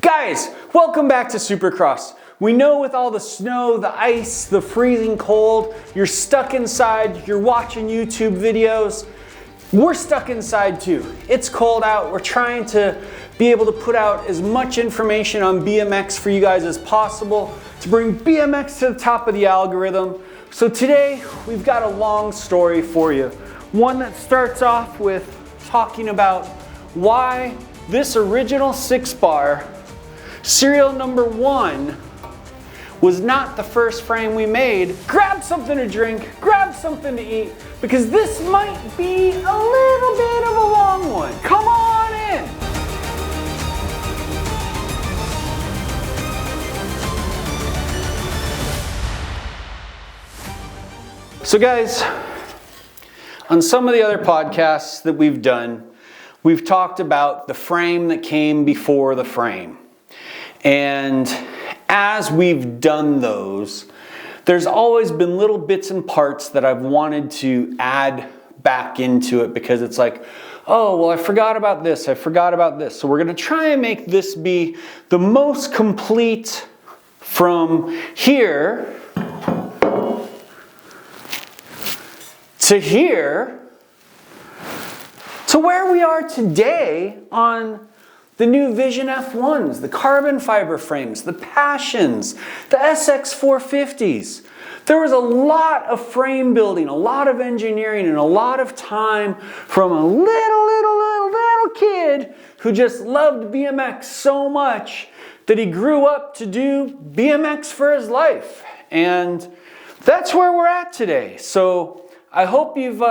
Guys, welcome back to Supercross. We know with all the snow, the ice, the freezing cold, you're stuck inside, you're watching YouTube videos. We're stuck inside too. It's cold out. We're trying to be able to put out as much information on BMX for you guys as possible to bring BMX to the top of the algorithm. So today, we've got a long story for you. One that starts off with talking about why this original 6-bar serial number 1 was not the first frame we made. Grab something to drink, grab something to eat, because this might be a little bit of a long one. Come on in. So guys, on some of the other podcasts that we've done, we've talked about the frame that came before the frame. And as we've done those, there's always been little bits and parts that I've wanted to add back into it because it's like, oh, well, I forgot about this, I forgot about this. So we're gonna try and make this be the most complete from here to here to where we are today on the new Vision F1s, the carbon fiber frames, the Passions, the SX450s. There was a lot of frame building, a lot of engineering, and a lot of time from a little kid who just loved BMX so much that he grew up to do BMX for his life. And that's where we're at today. So I hope you've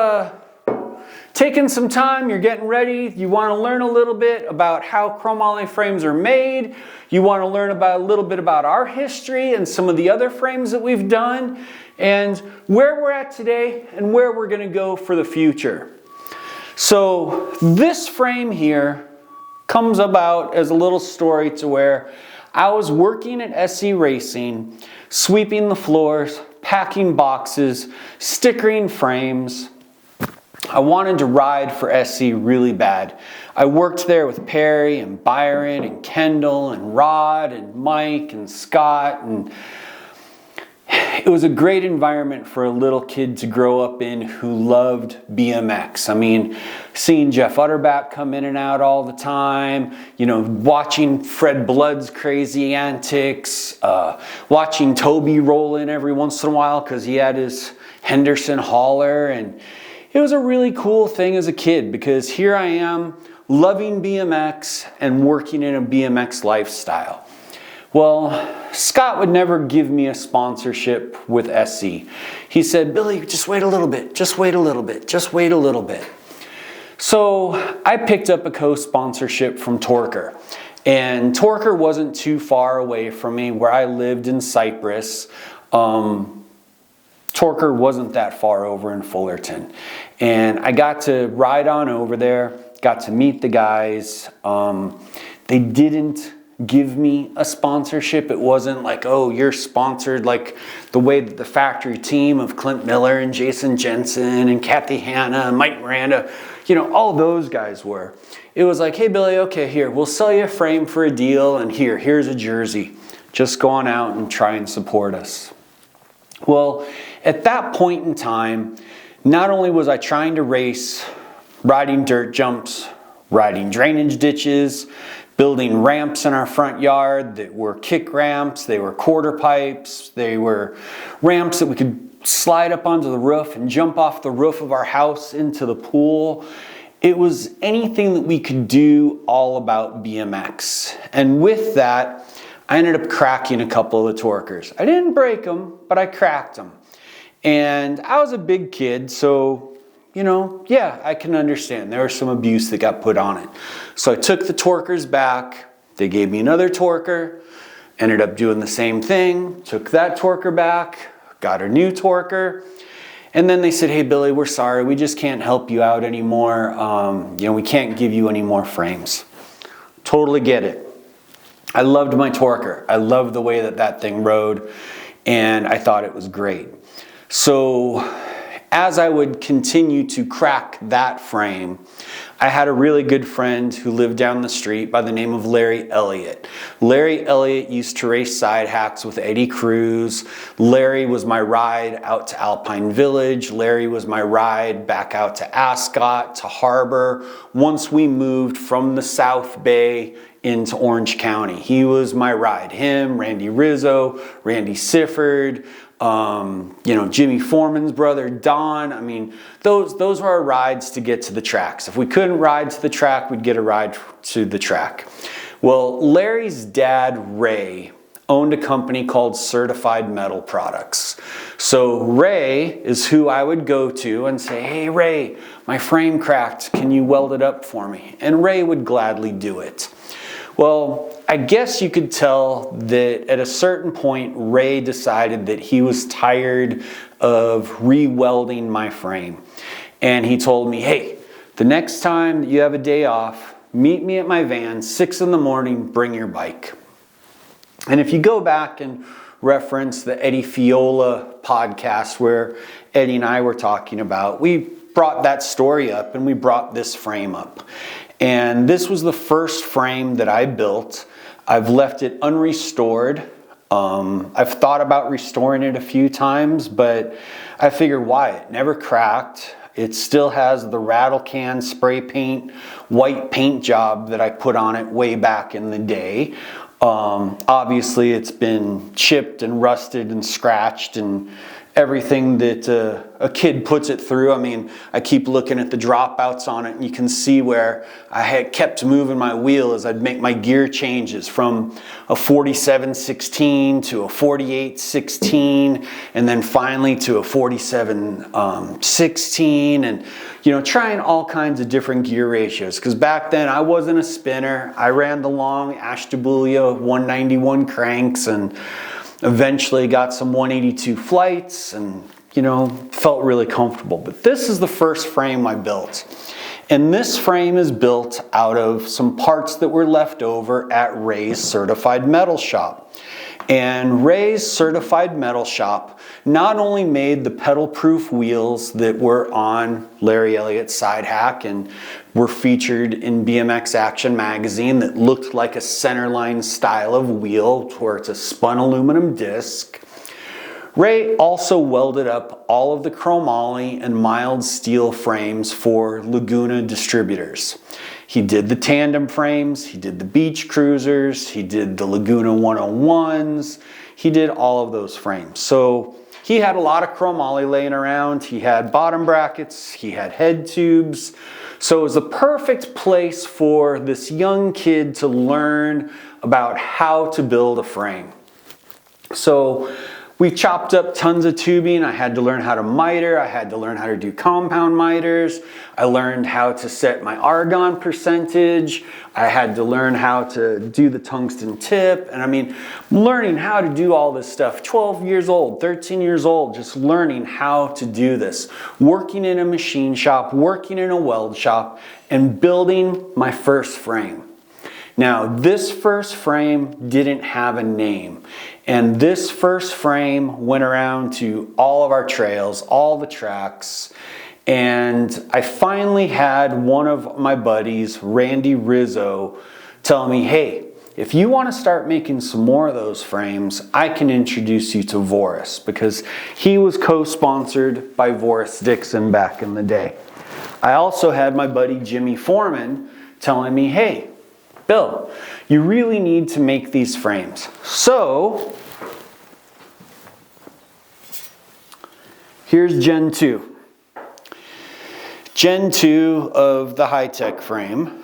taken some time, you're getting ready, you want to learn a little bit about how chromoly frames are made, you want to learn about a little bit about our history and some of the other frames that we've done, and where we're at today and where we're going to go for the future. So this frame here comes about as a little story to where I was working at SE Racing, sweeping the floors, packing boxes, stickering frames. I wanted to ride for SC really bad. I worked there with Perry and Byron and Kendall and Rod and Mike and Scott, and it was a great environment for a little kid to grow up in who loved BMX. I mean, seeing Jeff Utterback come in and out all the time, you know, watching Fred Blood's crazy antics, watching Toby roll in every once in a while because he had his Henderson hauler, and it was a really cool thing as a kid because here I am loving BMX and working in a BMX lifestyle. Well, Scott would never give me a sponsorship with SC. He said, Billy, just wait a little bit, just wait a little bit, just wait a little bit. So I picked up a co-sponsorship from Torker. And Torker wasn't too far away from me where I lived in Cyprus. Torker wasn't that far over in Fullerton. And I got to ride on over there, got to meet the guys. They didn't give me a sponsorship. It wasn't like, oh, you're sponsored like the way that the factory team of Clint Miller and Jason Jensen and Kathy Hanna and Mike Miranda, you know, all those guys were. It was like, hey, Billy, okay, here, we'll sell you a frame for a deal, and here's a jersey. Just go on out and try and support us. Well, at that point in time, not only was I trying to race, riding dirt jumps, riding drainage ditches, building ramps in our front yard that were kick ramps, they were quarter pipes, they were ramps that we could slide up onto the roof and jump off the roof of our house into the pool. It was anything that we could do all about BMX. And with that, I ended up cracking a couple of the Torkers. I didn't break them, but I cracked them. And I was a big kid, so, you know, yeah, I can understand. There was some abuse that got put on it. So I took the Torkers back. They gave me another Torker. Ended up doing the same thing. Took that Torker back. Got a new Torker. And then they said, hey, Billy, we're sorry. We just can't help you out anymore. You know, we can't give you any more frames. Totally get it. I loved my Torker. I loved the way that thing rode. And I thought it was great. So as I would continue to crack that frame, I had a really good friend who lived down the street by the name of Larry Elliott. Larry Elliott used to race side hacks with Eddie Cruz. Larry was my ride out to Alpine Village. Larry was my ride back out to Ascot, to Harbor, once we moved from the South Bay into Orange County. He was my ride. Him, Randy Rizzo, Randy Sifford, Jimmy Foreman's brother, Don. I mean, those were our rides to get to the tracks. If we couldn't ride to the track, we'd get a ride to the track. Well, Larry's dad, Ray, owned a company called Certified Metal Products. So Ray is who I would go to and say, hey, Ray, my frame cracked. Can you weld it up for me? And Ray would gladly do it. Well, I guess you could tell that at a certain point, Ray decided that he was tired of re-welding my frame. And he told me, hey, the next time that you have a day off, meet me at my van, 6 in the morning, bring your bike. And if you go back and reference the Eddie Fiola podcast where Eddie and I were talking about, we brought that story up and we brought this frame up. And this was the first frame that I built. I've left it unrestored. I've thought about restoring it a few times, but I figured why? It never cracked. It still has the rattle can spray paint, white paint job that I put on it way back in the day. Obviously it's been chipped and rusted and scratched and everything that a kid puts it through. I mean, I keep looking at the dropouts on it and you can see where I had kept moving my wheel as I'd make my gear changes from a 47-16 to a 48-16 and then finally to a 47-16 and trying all kinds of different gear ratios, because back then I wasn't a spinner. I ran the long Ashtabula 191 cranks and eventually got some 182 flights and, felt really comfortable. But this is the first frame I built. And this frame is built out of some parts that were left over at Ray's Certified Metal Shop. And Ray's Certified Metal Shop not only made the pedal-proof wheels that were on Larry Elliott's side hack and were featured in BMX Action magazine that looked like a centerline style of wheel where it's a spun aluminum disc. Ray also welded up all of the chromoly and mild steel frames for Laguna distributors. He did the tandem frames, he did the beach cruisers, he did the Laguna 101s, he did all of those frames. So he had a lot of chromoly laying around, he had bottom brackets, he had head tubes. So it was the perfect place for this young kid to learn about how to build a frame. So we chopped up tons of tubing. I had to learn how to miter. I had to learn how to do compound miters. I learned how to set my argon percentage. I had to learn how to do the tungsten tip. And I mean, learning how to do all this stuff, 12 years old, 13 years old, just learning how to do this. Working in a machine shop, working in a weld shop, and building my first frame. Now, this first frame didn't have a name. And this first frame went around to all of our trails, all the tracks. And I finally had one of my buddies, Randy Rizzo, tell me, hey, if you want to start making some more of those frames, I can introduce you to Voris, because he was co-sponsored by Voris Dixon back in the day. I also had my buddy Jimmy Foreman telling me, hey, Bill, you really need to make these frames. So here's Gen 2. Gen 2 of the high-tech frame.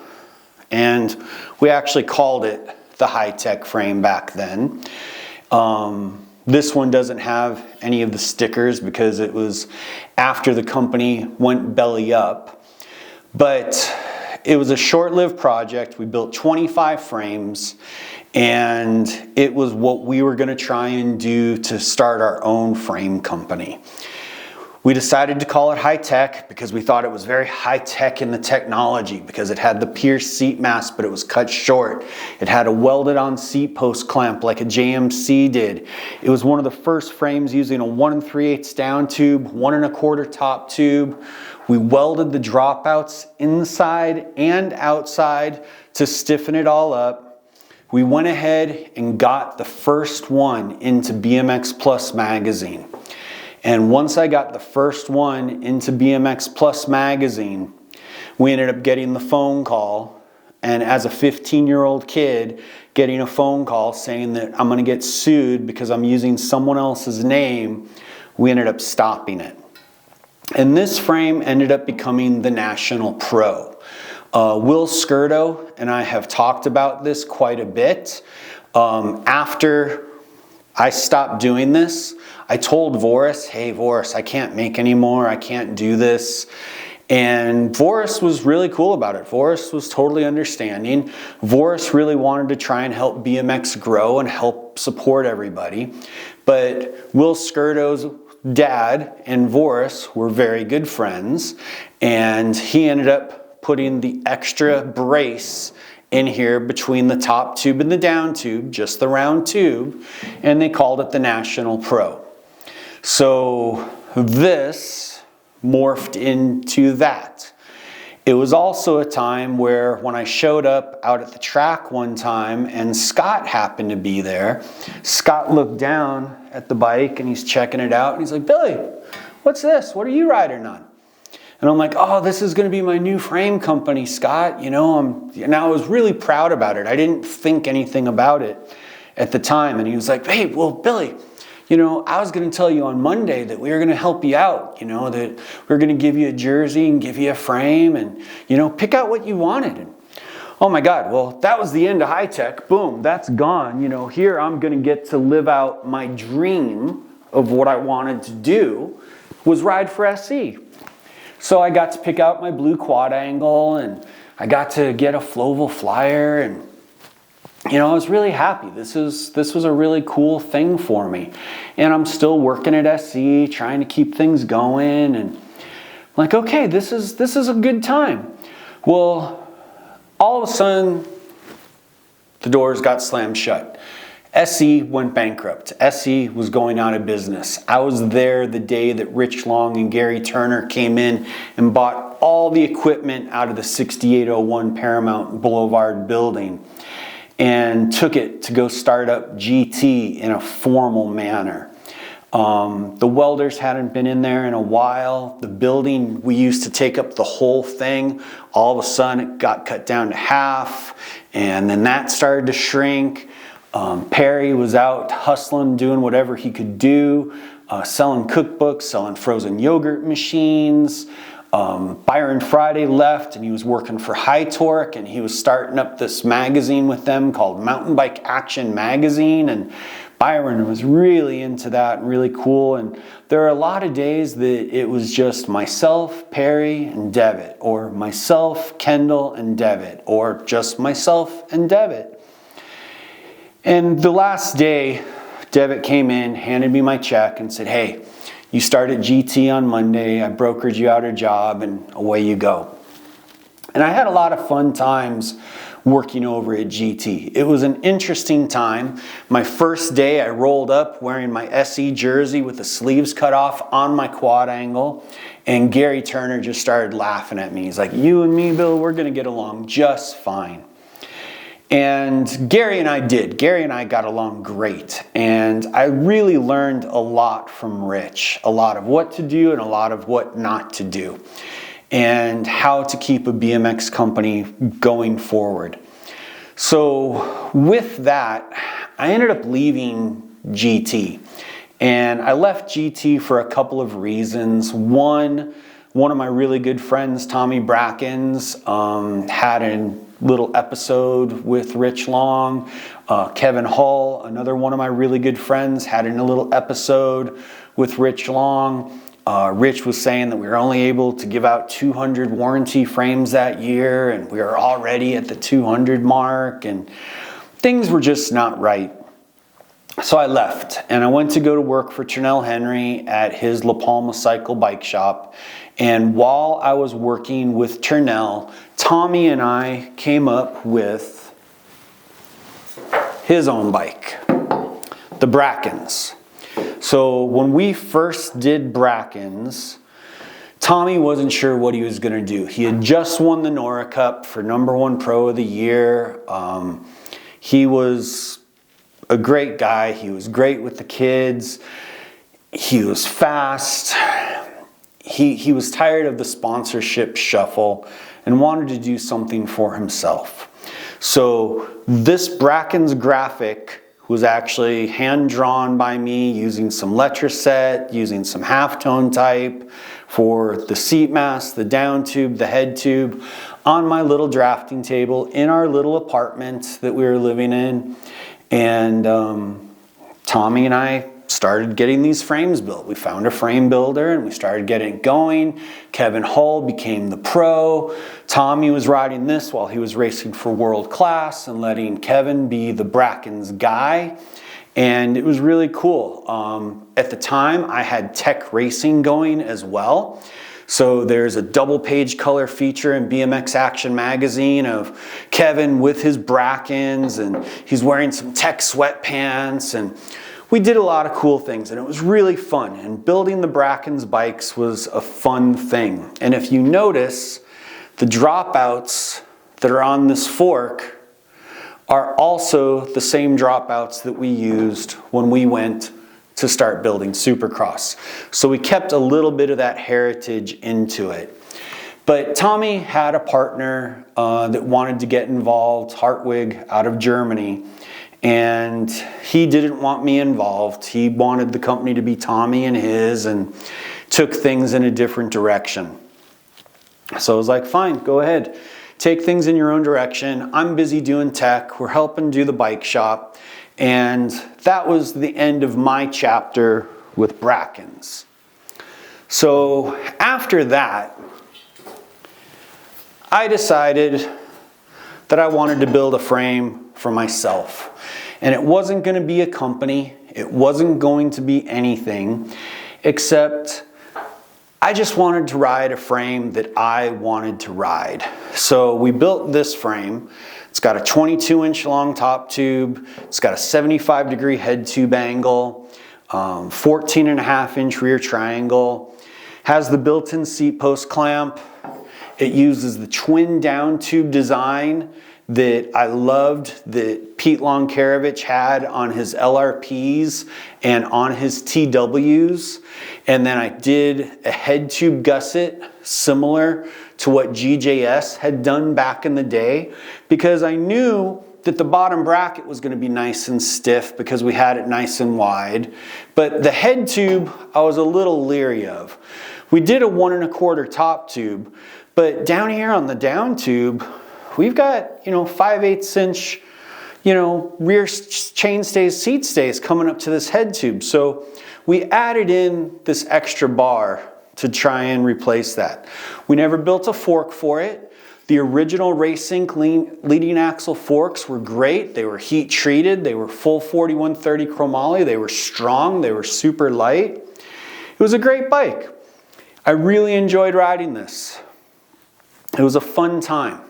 And we actually called it the high-tech frame back then. This one doesn't have any of the stickers because it was after the company went belly up. But it was a short-lived project. We built 25 frames, and it was what we were going to try and do to start our own frame company. We decided to call it high tech because we thought it was very high tech in the technology, because it had the pierced seat mask, but it was cut short. It had a welded on seat post clamp like a JMC did. It was one of the first frames using a 1 3/8 down tube, 1 1/4 top tube. We welded the dropouts inside and outside to stiffen it all up. We went ahead and got the first one into BMX Plus magazine. And once I got the first one into BMX Plus magazine, we ended up getting the phone call. And as a 15-year-old kid, getting a phone call saying that I'm going to get sued because I'm using someone else's name, we ended up stopping it. And this frame ended up becoming the National Pro. Will Skirdo and I have talked about this quite a bit. After I stopped doing this, I told Voris, hey Voris, I can't make anymore, I can't do this. And Voris was really cool about it. Voris was totally understanding. Voris really wanted to try and help BMX grow and help support everybody. But Will Skirdo's dad and Voris were very good friends, and he ended up putting the extra brace in here between the top tube and the down tube, just the round tube, and they called it the National Pro. So this morphed into that. It was also a time where when I showed up out at the track one time and Scott happened to be there, Scott looked down at the bike and he's checking it out and he's like, Billy, what's this? What are you riding on? And I'm like, oh, this is going to be my new frame company, Scott. You know, and I was really proud about it. I didn't think anything about it at the time. And he was like, hey, well, Billy, you know, I was going to tell you on Monday that we were going to help you out, you know, that we were going to give you a jersey and give you a frame and, you know, pick out what you wanted. And, oh my God, well, that was the end of high tech. Boom, that's gone. You know, here I'm going to get to live out my dream of what I wanted to do was ride for SE. So I got to pick out my blue quad angle and I got to get a Floval flyer, and you know, I was really happy. This was a really cool thing for me. And I'm still working at SE, trying to keep things going, and I'm like, okay, this is a good time. Well, all of a sudden, the doors got slammed shut. SE went bankrupt. SE was going out of business. I was there the day that Rich Long and Gary Turner came in and bought all the equipment out of the 6801 Paramount Boulevard building and took it to go start up GT in a formal manner. The welders hadn't been in there in a while. The building, we used to take up the whole thing. All of a sudden it got cut down to half, and then that started to shrink. Perry was out hustling, doing whatever he could do, selling cookbooks, selling frozen yogurt machines. Byron Friday left and he was working for High Torque, and he was starting up this magazine with them called Mountain Bike Action Magazine, and Byron was really into that and really cool. And there are a lot of days that it was just myself, Perry, and Devitt, or myself, Kendall, and Devitt, or just myself and Devitt. And the last day, Devitt came in, handed me my check, and said, hey, you started GT on Monday, I brokered you out a job, and away you go. And I had a lot of fun times working over at GT. It was an interesting time. My first day, I rolled up wearing my SE jersey with the sleeves cut off on my quad angle, and Gary Turner just started laughing at me. He's like, you and me, Bill, we're gonna get along just fine. And Gary and I did. Gary and I got along great. And I really learned a lot from Rich. A lot of what to do and a lot of what not to do. And how to keep a BMX company going forward. So with that, I ended up leaving GT. And I left GT for a couple of reasons. One of my really good friends, Tommy Brackens, had a little episode with Rich Long. Kevin Hull, another one of my really good friends, had a little episode with Rich Long. Rich was saying that we were only able to give out 200 warranty frames that year, and we were already at the 200 mark, and things were just not right. So I left and I went to go to work for Turnell Henry at his La Palma Cycle bike shop. And while I was working with Turnell, Tommy and I came up with his own bike, the Brackens. So when we first did Brackens, Tommy wasn't sure what he was going to do. He had just won the Nora Cup for #1 Pro of the Year. He was a great guy. He was great with the kids. He was fast. He was tired of the sponsorship shuffle and wanted to do something for himself. So this Brackens graphic was actually hand-drawn by me using some Letraset, using some halftone type for the seat mask, the down tube, the head tube, on my little drafting table in our little apartment that we were living in. And Tommy and I started getting these frames built. We found a frame builder and we started getting it going. Kevin Hull became the pro. Tommy was riding this while he was racing for world class and letting Kevin be the Brackens guy. And it was really cool. At the time, I had Tech Racing going as well. So there's a double page color feature in BMX Action magazine of Kevin with his Brackens, and he's wearing some Tech sweatpants, and we did a lot of cool things, and it was really fun. And building the Brackens bikes was a fun thing. And if you notice, the dropouts that are on this fork are also the same dropouts that we used when we went to start building Supercross. So we kept a little bit of that heritage into it. But Tommy had a partner that wanted to get involved, Hartwig out of Germany, and he didn't want me involved. He wanted the company to be Tommy and his, and took things in a different direction. So I was like, fine, go ahead. Take things in your own direction. I'm busy doing tech. We're helping do the bike shop. And that was the end of my chapter with Brackens. So after that, I decided that I wanted to build a frame for myself. And it wasn't going to be a company. It wasn't going to be anything, except I just wanted to ride a frame that I wanted to ride. So we built this frame. It's got a 22-inch long top tube. It's got a 75-degree head tube angle, 14.5-inch rear triangle. Has the built-in seat post clamp. It uses the twin down tube design that I loved that Pete Lonkarovich had on his LRPs and on his TWs. And then I did a head tube gusset similar to what GJS had done back in the day, because I knew that the bottom bracket was going to be nice and stiff because we had it nice and wide. But the head tube I was a little leery of. We did a 1 1/4 top tube, but down here on the down tube, we've got, 5/8 inch, rear chain stays, seat stays coming up to this head tube. So we added in this extra bar to try and replace that. We never built a fork for it. The original Racing leading axle forks were great. They were heat treated. They were full 4130 chromoly. They were strong. They were super light. It was a great bike. I really enjoyed riding this. It was a fun time.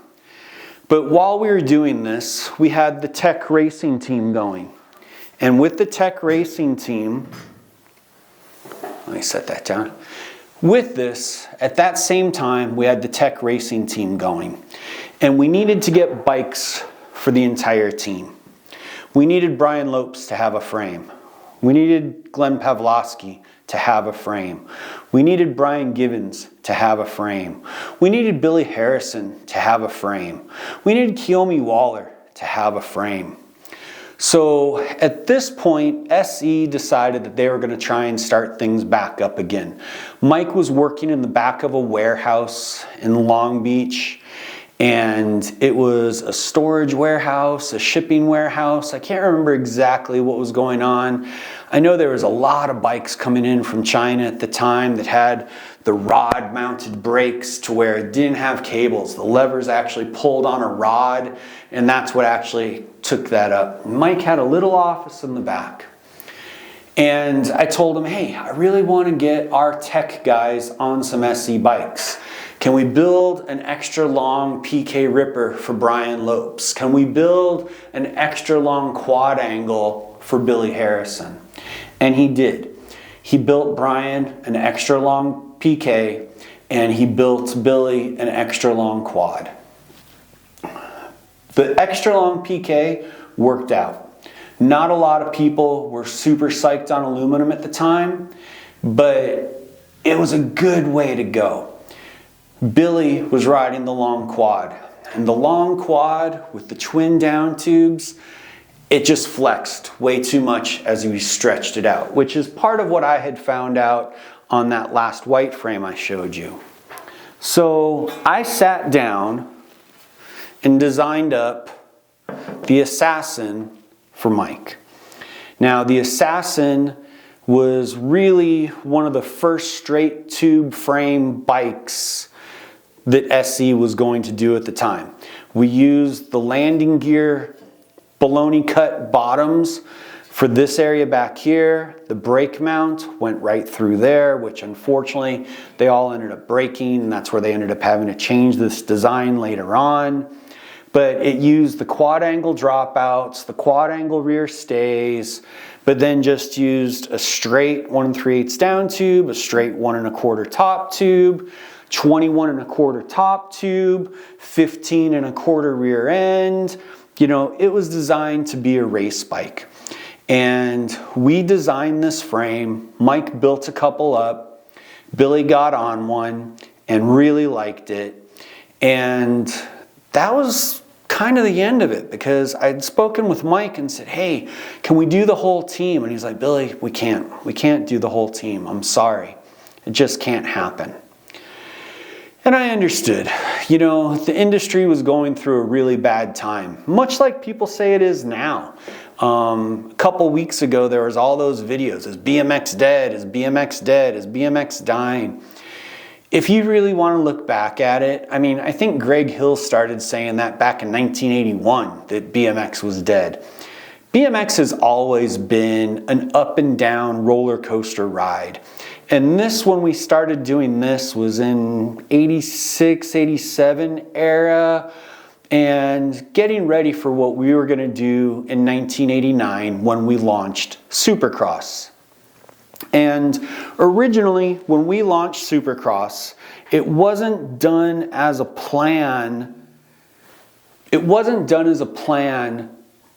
But while we were doing this, we had the Tech Racing team going. And with the Tech Racing team, let me set that down. With this, at that same time, we had the Tech Racing team going. And we needed to get bikes for the entire team. We needed Brian Lopes to have a frame. We needed Glenn Pavlovsky to have a frame. We needed Brian Givens to have a frame. We needed Billy Harrison to have a frame. We needed Kiyomi Waller to have a frame. So at this point, SE decided that they were going to try and start things back up again. Mike was working in the back of a warehouse in Long Beach, and it was a storage warehouse, a shipping warehouse. I can't remember exactly what was going on. I know there was a lot of bikes coming in from China at the time that had the rod mounted brakes to where it didn't have cables. The levers actually pulled on a rod, and that's what actually took that up. Mike had a little office in the back. And I told him, hey, I really want to get our tech guys on some SE bikes. Can we build an extra long PK Ripper for Brian Lopes? Can we build an extra long quad angle for Billy Harrison? And he did. He built Brian an extra long PK, and he built Billy an extra long quad. The extra long PK worked out. Not a lot of people were super psyched on aluminum at the time, but it was a good way to go. Billy was riding the long quad, and the long quad with the twin down tubes, it just flexed way too much as we stretched it out, which is part of what I had found out on that last white frame I showed you. So I sat down and designed up the Assassin for Mike. Now the Assassin was really one of the first straight tube frame bikes that SE was going to do at the time. We used the landing gear baloney cut bottoms for this area back here. The brake mount went right through there, which unfortunately they all ended up breaking, and that's where they ended up having to change this design later on. But it used the quad angle dropouts, the quad angle rear stays, but then just used a straight 1 3/8 down tube, a straight 1 1/4 top tube, 21 1/4 top tube, 15 1/4 rear end. You know, it was designed to be a race bike. And we designed this frame. Mike built a couple up. Billy got on one and really liked it. And that was kind of the end of it, because I'd spoken with Mike and said, hey, can we do the whole team? And he's like, Billy, we can't do the whole team. I'm sorry. It just can't happen. And I understood. You know, the industry was going through a really bad time, much like people say it is now. A couple weeks ago, there was all those videos. Is BMX dead? Is BMX dead? Is BMX dying? If you really want to look back at it, I mean, I think Greg Hill started saying that back in 1981, that BMX was dead. BMX has always been an up and down roller coaster ride. And this, when we started doing this, was in 86, 87 era, and getting ready for what we were going to do in 1989 when we launched Supercross. And originally, when we launched Supercross, it wasn't done as a plan. It wasn't done as a plan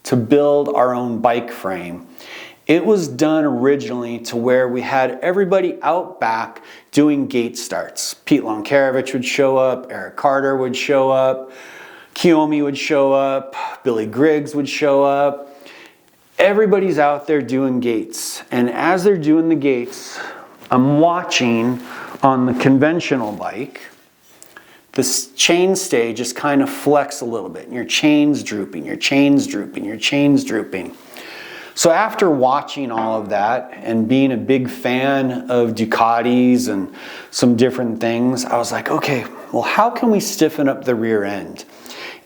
to build our own bike frame. It was done originally to where we had everybody out back doing gate starts. Pete Lonkarevich would show up, Eric Carter would show up, Kiyomi would show up, Billy Griggs would show up. Everybody's out there doing gates. And as they're doing the gates, I'm watching on the conventional bike, this chain stay just kind of flex a little bit. And your chain's drooping, your chain's drooping, your chain's drooping. So after watching all of that and being a big fan of Ducatis and some different things, I was like, okay, well, how can we stiffen up the rear end?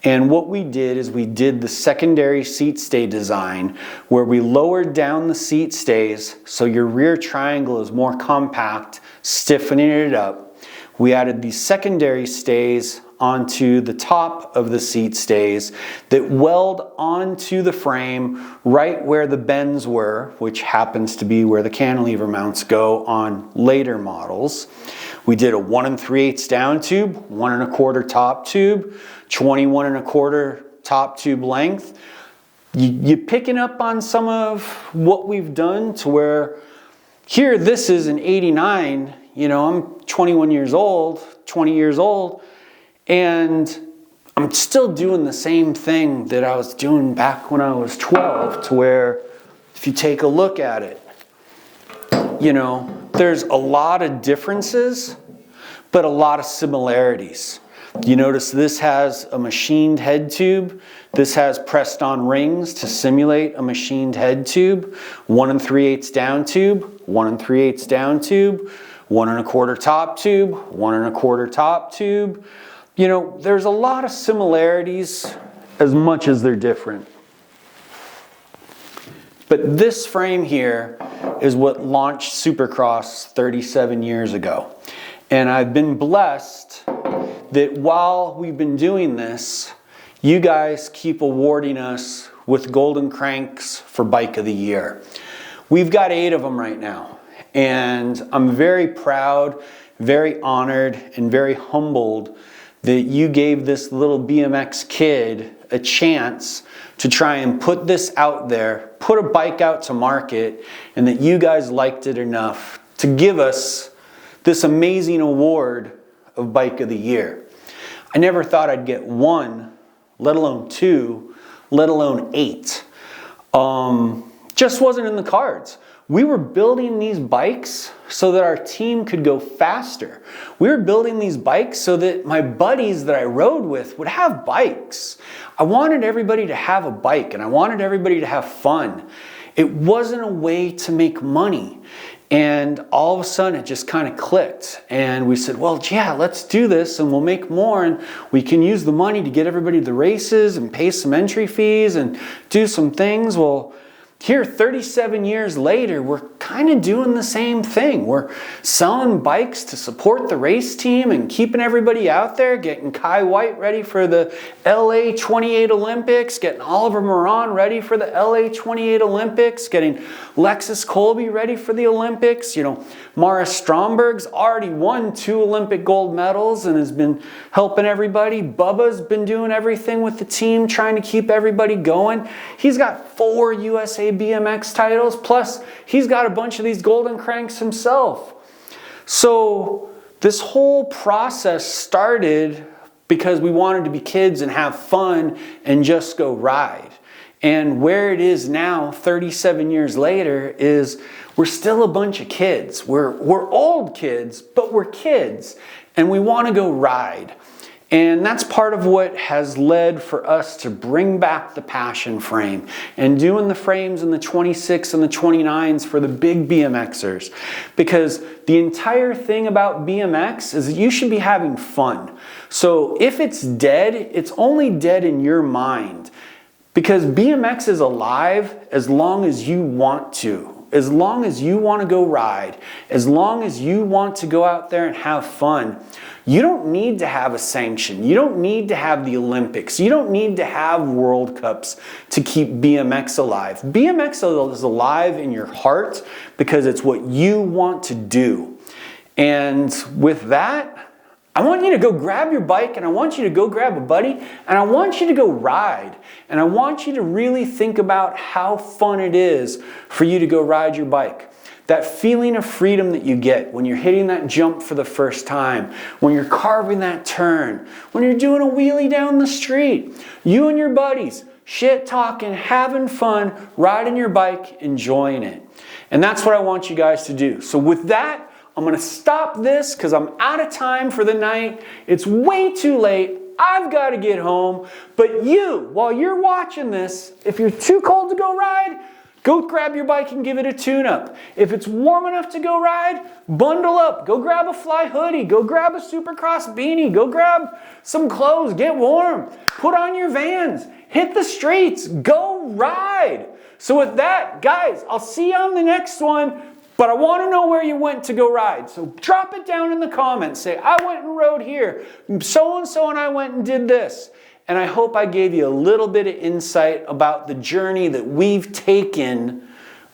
And what we did is we did the secondary seat stay design where we lowered down the seat stays so your rear triangle is more compact, stiffening it up. We added these secondary stays onto the top of the seat stays that weld onto the frame right where the bends were, which happens to be where the cantilever mounts go on later models. We did a 1 3/8 down tube, 1 1/4 top tube, 21 1/4 top tube length. You picking up on some of what we've done to where here, this is an 89, you know, I'm 21 years old, 20 years old, and I'm still doing the same thing that I was doing back when I was 12, to where if you take a look at it, you know, there's a lot of differences, but a lot of similarities. You notice this has a machined head tube. This has pressed on rings to simulate a machined head tube. 1 3/8 down tube, 1 3/8 down tube, 1 1/4 top tube, 1 1/4 top tube. You know, there's a lot of similarities as much as they're different. But this frame here is what launched Supercross 37 years ago. And I've been blessed that while we've been doing this, you guys keep awarding us with Golden Cranks for Bike of the Year. We've got 8 of them right now. And I'm very proud, very honored, and very humbled that you gave this little BMX kid a chance to try and put this out there, put a bike out to market, and that you guys liked it enough to give us this amazing award of Bike of the Year. I never thought I'd get 1, let alone 2, let alone 8. Just wasn't in the cards. We were building these bikes so that our team could go faster. We were building these bikes so that my buddies that I rode with would have bikes. I wanted everybody to have a bike and I wanted everybody to have fun. It wasn't a way to make money. And all of a sudden it just kind of clicked. And we said, well, yeah, let's do this and we'll make more. And we can use the money to get everybody to the races and pay some entry fees and do some things. Well, here, 37 years later, we're kind of doing the same thing. We're selling bikes to support the race team and keeping everybody out there, getting Kai White ready for the LA 28 Olympics, getting Oliver Moran ready for the LA 28 Olympics, getting Lexus Colby ready for the Olympics. You know, Mara Stromberg's already won 2 Olympic gold medals and has been helping everybody. Bubba's been doing everything with the team, trying to keep everybody going. He's got 4 USA BMX titles, plus he's got a bunch of these Golden Cranks himself. So this whole process started because we wanted to be kids and have fun and just go ride. And where it is now, 37 years later, is we're still a bunch of kids. We're old kids, but we're kids and we want to go ride. And that's part of what has led for us to bring back the passion frame and doing the frames in the 26 and the 29s for the big BMXers. Because the entire thing about BMX is that you should be having fun. So if it's dead, it's only dead in your mind. Because BMX is alive as long as you want to. As long as you want to go ride, as long as you want to go out there and have fun, you don't need to have a sanction. You don't need to have the Olympics. You don't need to have World Cups to keep BMX alive. BMX is alive in your heart because it's what you want to do. And with that, I want you to go grab your bike and I want you to go grab a buddy and I want you to go ride. And I want you to really think about how fun it is for you to go ride your bike. That feeling of freedom that you get when you're hitting that jump for the first time, when you're carving that turn, when you're doing a wheelie down the street, you and your buddies, shit talking, having fun, riding your bike, enjoying it. And that's what I want you guys to do. So with that, I'm going to stop this because I'm out of time for the night. It's way too late. I've got to get home. But you, while you're watching this, if you're too cold to go ride, go grab your bike and give it a tune-up. If it's warm enough to go ride, bundle up. Go grab a fly hoodie. Go grab a Supercross beanie. Go grab some clothes. Get warm. Put on your Vans. Hit the streets. Go ride. So with that, guys, I'll see you on the next one. But I want to know where you went to go ride. So drop it down in the comments. Say, I went and rode here. So-and-so and I went and did this. And I hope I gave you a little bit of insight about the journey that we've taken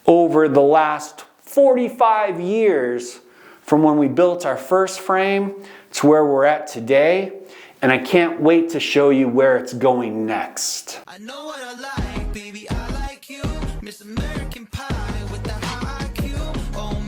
over the last 45 years from when we built our first frame to where we're at today. And I can't wait to show you where it's going next. I know what I like, baby, I like you. Miss American Pie with the high IQ. Oh,